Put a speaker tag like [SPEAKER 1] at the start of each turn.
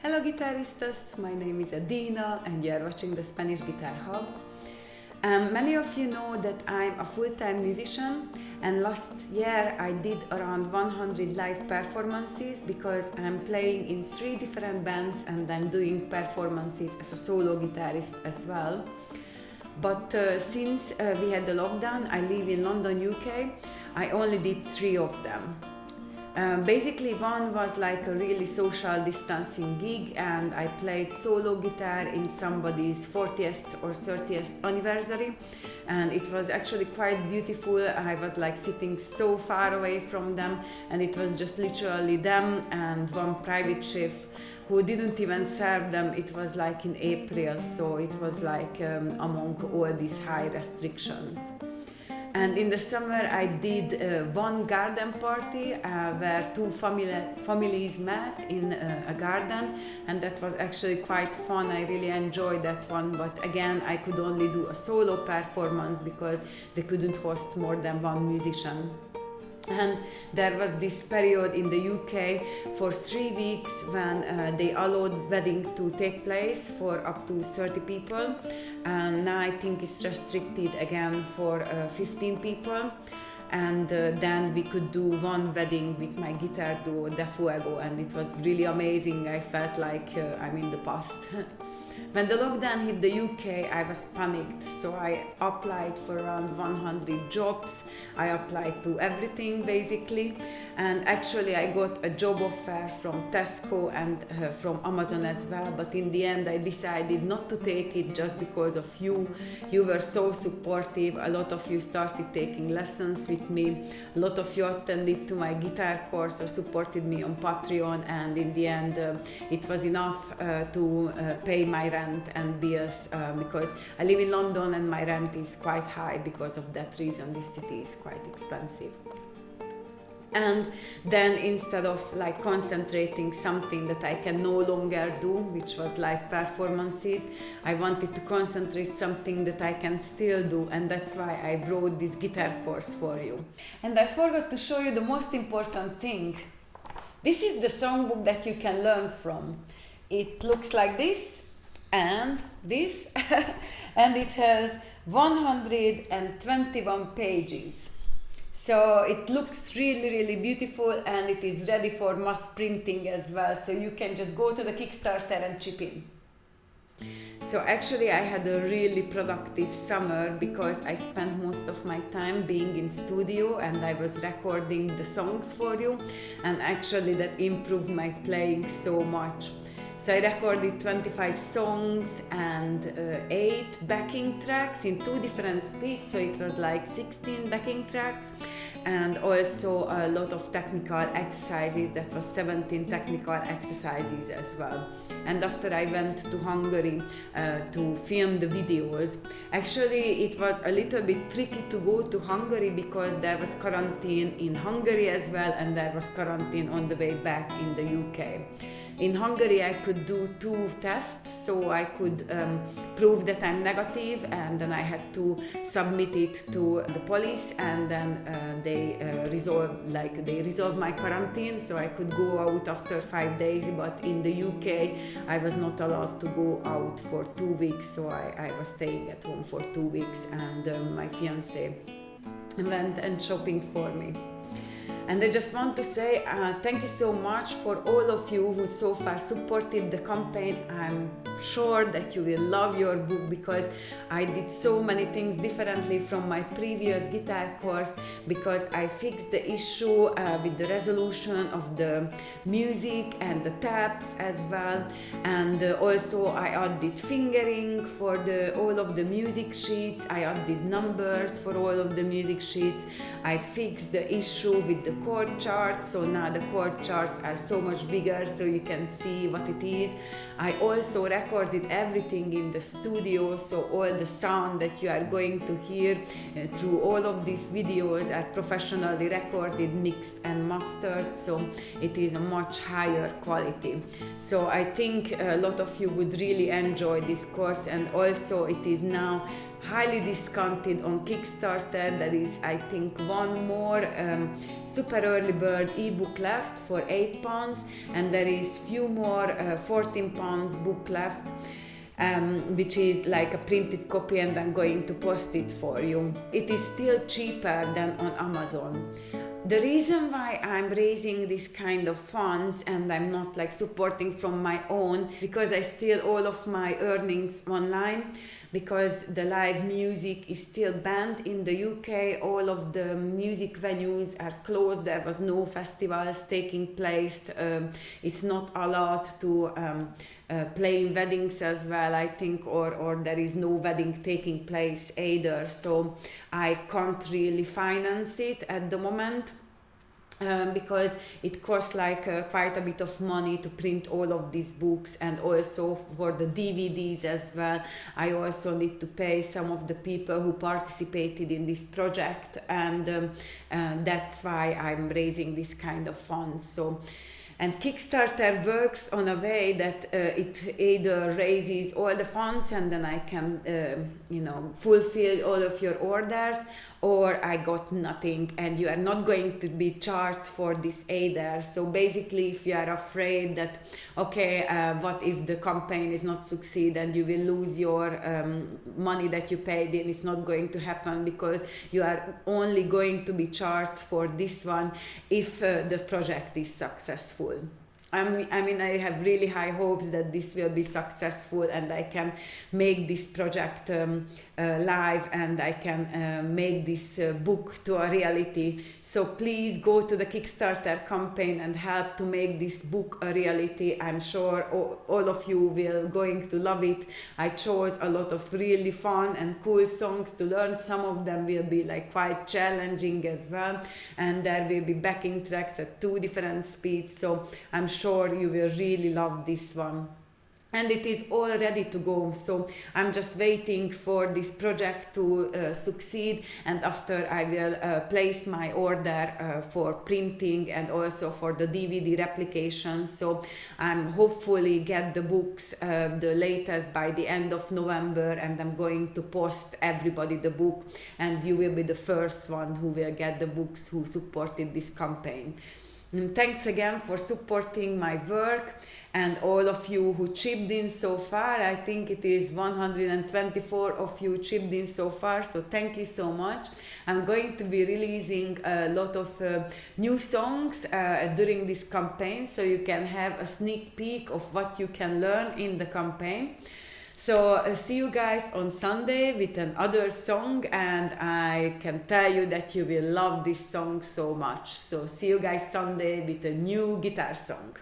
[SPEAKER 1] Hello guitaristas, my name is Adina and you are watching the Spanish Guitar Hub. Many of you know that I'm a full-time musician, and last year I did around 100 live performances because I'm playing in 3 different bands and I'm doing performances as a solo guitarist as well. But since we had the lockdown, I live in London, UK, I only did 3 of them. Basically one was like a really social distancing gig and I played solo guitar in somebody's 40th or 30th anniversary, and it was actually quite beautiful. I was like sitting so far away from them and it was just literally them and one private chef who didn't even serve them. It was like in April, so it was like among all these high restrictions. And in the summer I did one garden party where 2 families met in a garden, and that was actually quite fun. I really enjoyed that one, but again I could only do a solo performance because they couldn't host more than 1 musician. And there was this period in the UK for 3 weeks when they allowed wedding to take place for up to 30 people, and now I think it's restricted again for 15 people. And then we could do 1 wedding with my guitar duo De Fuego, and it was really amazing. I felt like I'm in the past. When the lockdown hit the UK, I was panicked, so I applied for around 100 jobs. I applied to everything basically, and actually I got a job offer from Tesco and from Amazon as well, but in the end I decided not to take it just because of you. You were so supportive, a lot of you started taking lessons with me, a lot of you attended to my guitar course or supported me on Patreon, and in the end it was enough to pay my rent and bills because I live in London and my rent is quite high. Because of that reason this city is quite expensive. And then instead of like concentrating something that I can no longer do, which was live performances, I wanted to concentrate something that I can still do, and that's why I wrote this guitar course for you. And I forgot to show you the most important thing. This is the songbook that you can learn from. It looks like this and this and it has 121 pages. So it looks really beautiful, and it is ready for mass printing as well, so you can just go to the KickStarter and chip in. So actually I had a really productive summer because I spent most of my time being in studio and I was recording the songs for you, and actually that improved my playing so much. So I recorded 25 songs and 8 backing tracks in 2 different speeds, so it was like 16 backing tracks, and also a lot of technical exercises. That was 17 technical exercises as well. And after I went to Hungary to film the videos, actually it was a little bit tricky to go to Hungary because there was quarantine in Hungary as well, and there was quarantine on the way back in the UK. In Hungary I could do 2 tests, so I could prove that I'm negative, and then I had to submit it to the police, and then they resolved my quarantine, so I could go out after 5 days. But in the UK I was not allowed to go out for 2 weeks, so I was staying at home for 2 weeks, and my fiancé went and shopping for me. And I just want to say thank you so much for all of you who so far supported the campaign. I'm sure that you will love your book because I did so many things differently from my previous guitar course, because I fixed the issue with the resolution of the music and the taps as well, and also I added fingering for all of the music sheets. I added numbers for all of the music sheets. I fixed the issue with the chord charts, so now the chord charts are so much bigger so you can see what it is. I also recorded everything in the studio, so all the sound that you are going to hear through all of these videos are professionally recorded, mixed and mastered, so it is a much higher quality. So I think a lot of you would really enjoy this course, and also it is now highly discounted on KickStarter. There is, I think, one more super early bird ebook left for £8, and there is few more £14 book left, which is like a printed copy, and I'm going to post it for you. It is still cheaper than on Amazon. The reason why I'm raising this kind of funds and I'm not like supporting from my own, because I steal all of my earnings online, because the live music is still banned in the UK. All of the music venues are closed. There was no festivals taking place. It's not allowed to play in weddings as well, I think, or there is no wedding taking place either. So I can't really finance it at the moment. Because it costs like quite a bit of money to print all of these books, and also for the DVDs as well. I also need to pay some of the people who participated in this project, and that's why I'm raising this kind of funds. So, and KickStarter works on a way that it either raises all the funds and then I can, fulfill all of your orders, or I got nothing and you are not going to be charged for this either. So basically, if you are afraid that, okay, what if the campaign is not succeed and you will lose your money that you paid in, it's not going to happen, because you are only going to be charged for this one if the project is successful. I mean, I have really high hopes that this will be successful and I can make this project live, and I can make this book to a reality. So please go to the KickStarter campaign and help to make this book a reality. I'm sure all of you will going to love it. I chose a lot of really fun and cool songs to learn. Some of them will be like quite challenging as well, and there will be backing tracks at 2 different speeds. So I'm sure you will really love this one. And it is all ready to go, so I'm just waiting for this project to succeed, and after I will place my order for printing and also for the DVD replication. So I'm hopefully get the books the latest by the end of November, and I'm going to post everybody the book, and you will be the first one who will get the books who supported this campaign. And thanks again for supporting my work, and all of you who chipped in so far. I think it is 124 of you chipped in so far, so thank you so much. I'm going to be releasing a lot of new songs during this campaign, so you can have a sneak peek of what you can learn in the campaign. So see you guys on Sunday with another song, and I can tell you that you will love this song so much. So see you guys Sunday with a new guitar song.